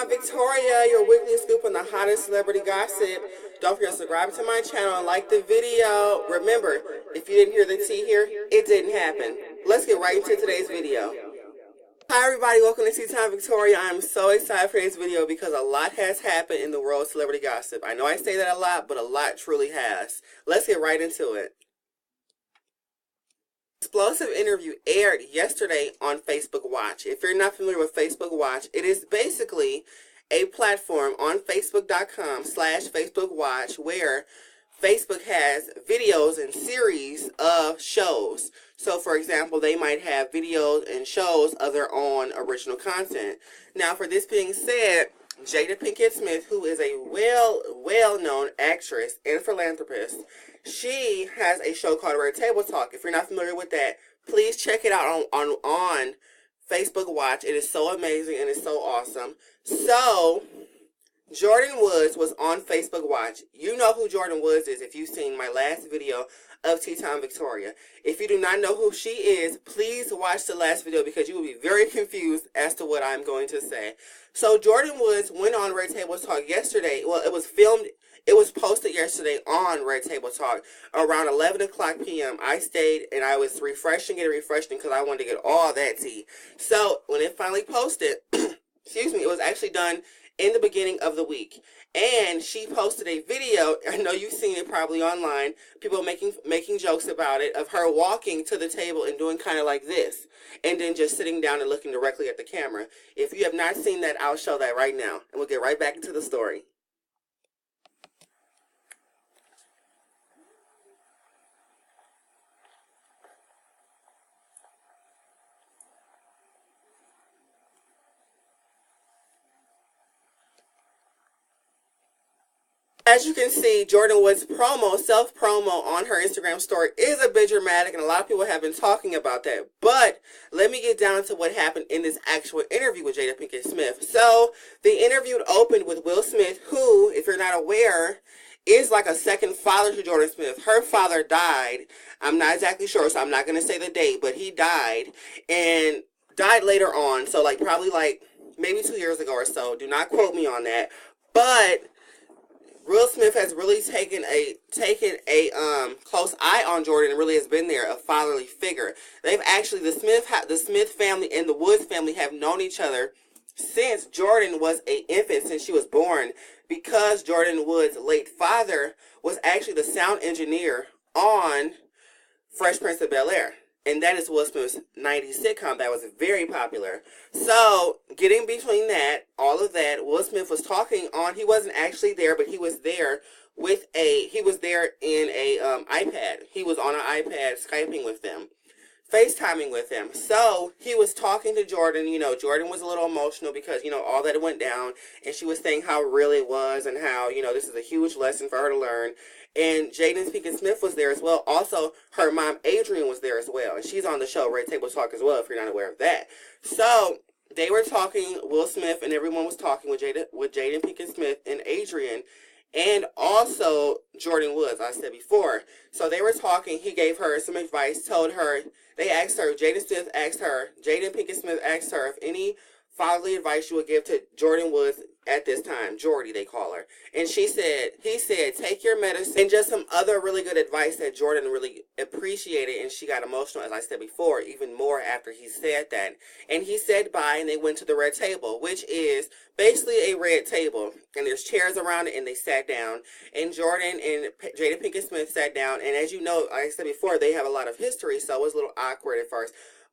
Time Victoria, your weekly scoop on the hottest celebrity gossip. Don't forget to subscribe to my channel and like the video. Remember, if you didn't hear the tea here, it didn't happen. Let's get right into today's video. Hi everybody, welcome to Tea Time Victoria. I'm so excited for today's video because a lot has happened in the world of celebrity gossip. I know I say that a lot, but a lot truly has. Let's get right into it. Explosive interview aired yesterday on Facebook Watch. If you're not familiar with Facebook Watch, it is basically a platform on facebook.com/Facebook Watch where Facebook has videos and series of shows. So, for example, they might have videos and shows of their own original content. Now, for this being said, Jada Pinkett Smith, who is a well-known actress and philanthropist, she has a show called Red Table Talk. If you're not familiar with that, please check it out on Facebook Watch. It is so amazing and it's so awesome. So, Jordyn Woods was on Facebook Watch. You know who Jordyn Woods is if you've seen my last video of Tea Time Victoria. If you do not know who she is, please watch the last video because you will be very confused as to what I'm going to say. So Jordyn Woods went on Red Table Talk yesterday. Well, it was posted yesterday on Red Table Talk around 11 o'clock p.m. I stayed and I was refreshing because I wanted to get all that tea. So when it finally posted, excuse me, it was actually done in the beginning of the week. And she posted a video, I know you've seen it probably online, people making jokes about it, of her walking to the table and doing kind of like this, and then just sitting down and looking directly at the camera. If you have not seen that, I'll show that right now, and we'll get right back into the story. As you can see, Jordyn Woods' self-promo on her Instagram story is a bit dramatic, and a lot of people have been talking about that. But let me get down to what happened in this actual interview with Jada Pinkett Smith. So, the interview opened with Will Smith, who, if you're not aware, is like a second father to Jordyn Smith. Her father died. I'm not exactly sure, so I'm not going to say the date, but he died, and died later on. So, probably maybe 2 years ago or so. Do not quote me on that. But Will Smith has really taken a close eye on Jordyn and really has been there, a fatherly figure. They've actually, the Smith family and the Woods family have known each other since Jordyn was an infant, since she was born, because Jordyn Woods' late father was actually the sound engineer on Fresh Prince of Bel-Air. And that is Will Smith's 90s sitcom that was very popular. So, getting between that, all of that, Will Smith was talking on, he wasn't actually there, but he was there in a iPad. He was on an iPad Skyping with them, FaceTiming with them. So, he was talking to Jordyn. You know, Jordyn was a little emotional because, all that went down. And she was saying how real it was and how, this is a huge lesson for her to learn. And Jada Pinkett Smith was there as well. Also, her mom, Adrian, was there as well. And she's on the show, Red Table Talk, as well, if you're not aware of that. So, they were talking, Will Smith and everyone was talking with Jada Pinkett Smith and Adrian. And also, Jordyn Woods, I said before. So, they were talking. He gave her some advice, told her, they asked her, Jada Pinkett Smith asked her if any fatherly advice you would give to Jordyn Woods at this time. Jordy, they call her. And he said, take your medicine, and just some other really good advice that Jordyn really appreciated, and she got emotional, as I said before, even more after he said that. And he said bye, and they went to the red table, which is basically a red table, and there's chairs around it, and they sat down, and Jordyn and Jada Pinkett Smith sat down, and as you know, like I said before, they have a lot of history, so it was a little awkward at first.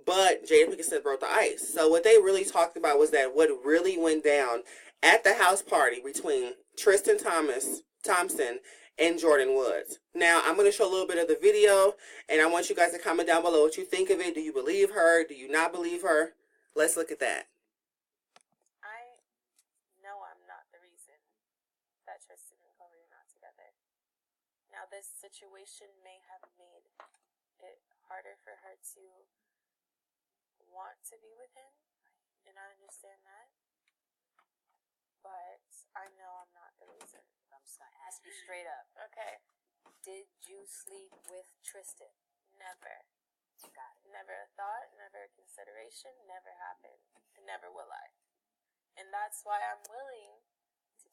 But Jada Pinkett Smith broke the ice. So what they really talked about was that what really went down at the house party between Tristan Thompson and Jordyn Woods. Now, I'm going to show a little bit of the video, and I want you guys to comment down below what you think of it. Do you believe her? Do you not believe her? Let's look at that. I know I'm not the reason that Tristan and Chloe are not together. Now, this situation may have made it harder for her to want to be with him, and I understand that. But I know I'm not the reason. I'm just gonna ask you straight up. Okay. Did you sleep with Tristan? Never. Got it. Never a thought, never a consideration, never happened, and never will I. And And that's why I'm willing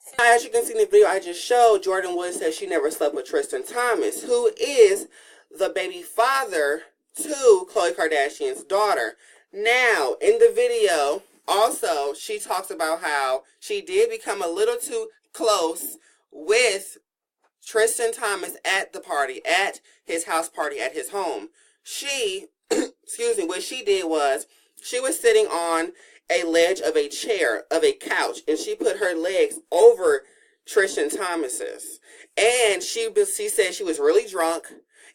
to take. As you can see in the video I just showed, Jordyn Woods says she never slept with Tristan Thomas, who is the baby father to Khloe Kardashian's daughter. Now, in the video, also, she talks about how she did become a little too close with Tristan Thomas at the party, at his house party, at his home. She, excuse me, what she did was, she was sitting on a ledge of a chair, of a couch, and she put her legs over Tristan Thomas's. And she said she was really drunk,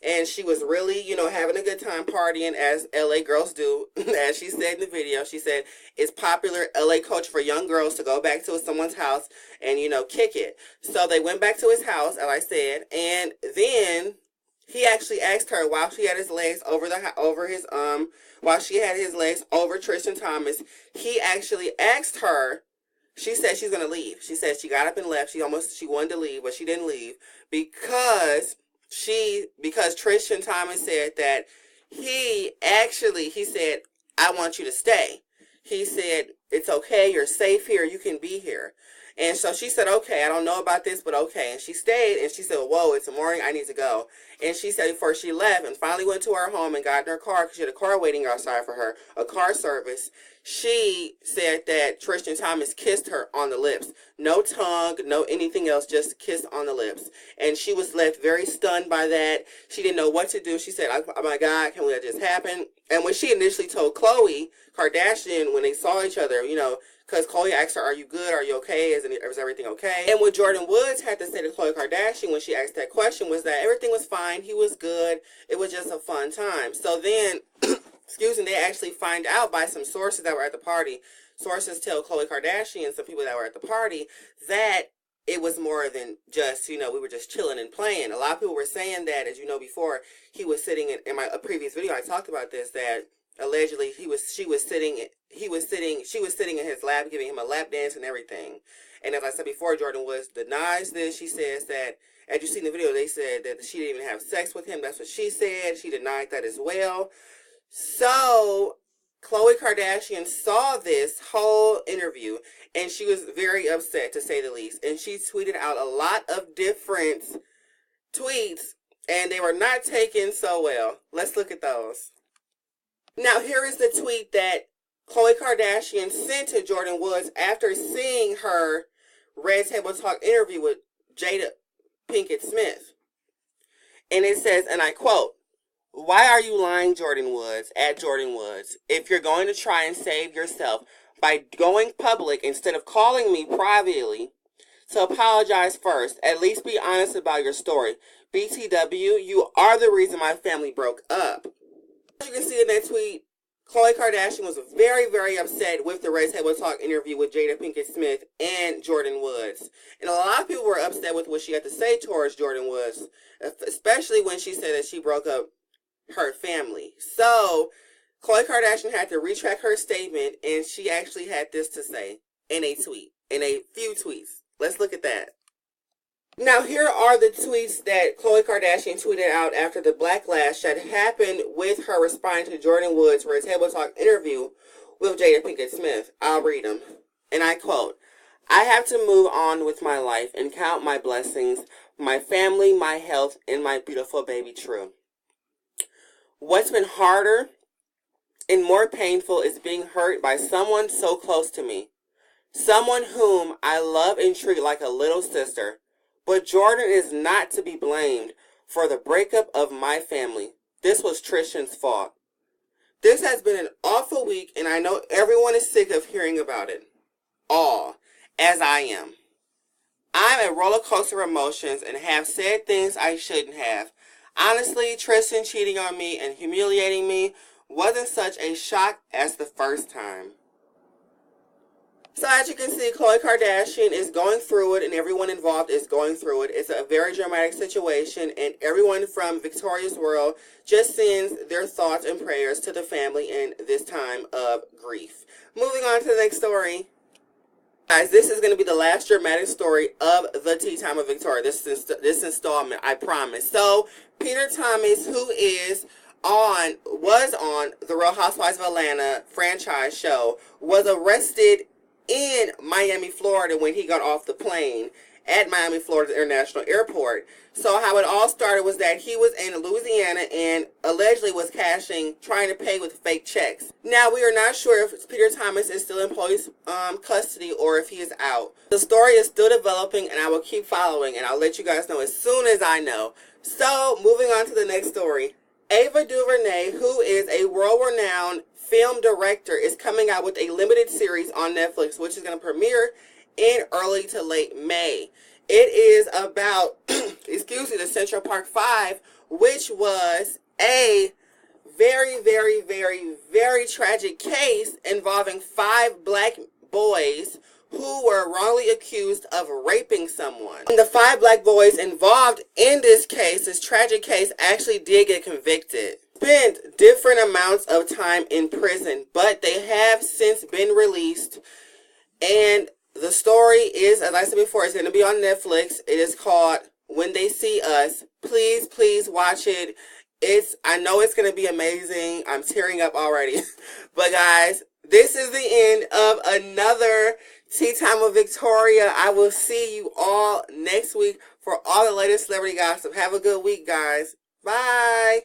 and she was really, you know, having a good time partying, as LA girls do. As she said in the video, she said it's popular LA culture for young girls to go back to someone's house and, you know, kick it. So they went back to his house, as I said, and then he actually asked her, while she had his legs while she had his legs over Tristan Thomas, he actually asked her. She said she's going to leave. She said she got up and left. She wanted to leave, but she didn't leave because Tristan Thomas said that he said, I want you to stay. He said, it's okay. You're safe here. You can be here. And so she said, okay, I don't know about this, but okay. And she stayed, and she said, whoa, it's morning. I need to go. And she said before she left and finally went to her home and got in her car, because she had a car waiting outside for her, a car service, she said that Tristan Thomas kissed her on the lips. No tongue, no anything else, just kiss on the lips. And she was left very stunned by that. She didn't know what to do. She said, oh my God, can we let this happen? And when she initially told Khloe Kardashian, when they saw each other, you know, because Khloe asked her, are you good? Are you okay? Is everything okay? And what Jordyn Woods had to say to Khloe Kardashian when she asked that question was that everything was fine. He was good. It was just a fun time. So then, excuse me, they actually find out by some sources that were at the party. Sources tell Khloe Kardashian and some people that were at the party that it was more than just, you know, we were just chilling and playing. A lot of people were saying that, as you know, before, he was sitting in my previous video, I talked about this, that allegedly she was sitting in his lap, giving him a lap dance and everything. And as I said before, Jordyn Woods denies this. She says that, as you see in the video, they said that she didn't even have sex with him. That's what she said. She denied that as well. So Khloe Kardashian saw this whole interview and she was very upset, to say the least. And she tweeted out a lot of different tweets and they were not taken so well. Let's look at those. Now here is the tweet that Khloe Kardashian sent to Jordyn Woods after seeing her Red Table Talk interview with Jada Pinkett Smith. And it says, and I quote, "Why are you lying, Jordyn Woods, at Jordyn Woods? If you're going to try and save yourself by going public instead of calling me privately to apologize first, at least be honest about your story. BTW, you are the reason my family broke up." As you can see in that tweet, Khloe Kardashian was very, very upset with the Red Table Talk interview with Jada Pinkett Smith and Jordyn Woods. And a lot of people were upset with what she had to say towards Jordyn Woods, especially when she said that she broke up her family. So Khloe Kardashian had to retract her statement, and she actually had this to say in a tweet, in a few tweets. Let's look at that. Now, here are the tweets that Khloe Kardashian tweeted out after the backlash that happened with her responding to Jordyn Woods' Red Table Talk interview with Jada Pinkett Smith. I'll read them. And I quote, "I have to move on with my life and count my blessings, my family, my health, and my beautiful baby True. What's been harder and more painful is being hurt by someone so close to me, someone whom I love and treat like a little sister. But Jordyn is not to be blamed for the breakup of my family. This was Tristan's fault. This has been an awful week, and I know everyone is sick of hearing about it. All, as I am. I'm a roller coaster of emotions and have said things I shouldn't have. Honestly, Tristan cheating on me and humiliating me wasn't such a shock as the first time." So as you can see, Khloe Kardashian is going through it, and everyone involved is going through it. It's a very dramatic situation, and everyone from Victoria's world just sends their thoughts and prayers to the family in this time of grief. Moving on to the next story. Guys, this is going to be the last dramatic story of the Tea Time of Victoria. This installment, I promise. So, Peter Thomas, who was on the Real Housewives of Atlanta franchise show, was arrested in Miami, Florida when he got off the plane at Miami, Florida International Airport. So how it all started was that he was in Louisiana and allegedly was trying to pay with fake checks. Now, we are not sure if Peter Thomas is still in police custody or if he is out. The story is still developing, and I will keep following, and I'll let you guys know as soon as I know. So, moving on to the next story. Ava DuVernay, who is a world-renowned film director, is coming out with a limited series on Netflix, which is going to premiere in early to late May. It is about, the Central Park 5, which was a very, very, very, very tragic case involving 5 black boys who were wrongly accused of raping someone. And the 5 black boys involved in this case, this tragic case, actually did get convicted. Spent different amounts of time in prison, but they have since been released. And the story is, as I said before, it's going to be on Netflix. It is called When They See Us. Please, please watch it. I know it's going to be amazing. I'm tearing up already. But guys, this is the end of another Tea Time with Victoria. I will see you all next week for all the latest celebrity gossip. Have a good week, guys. Bye.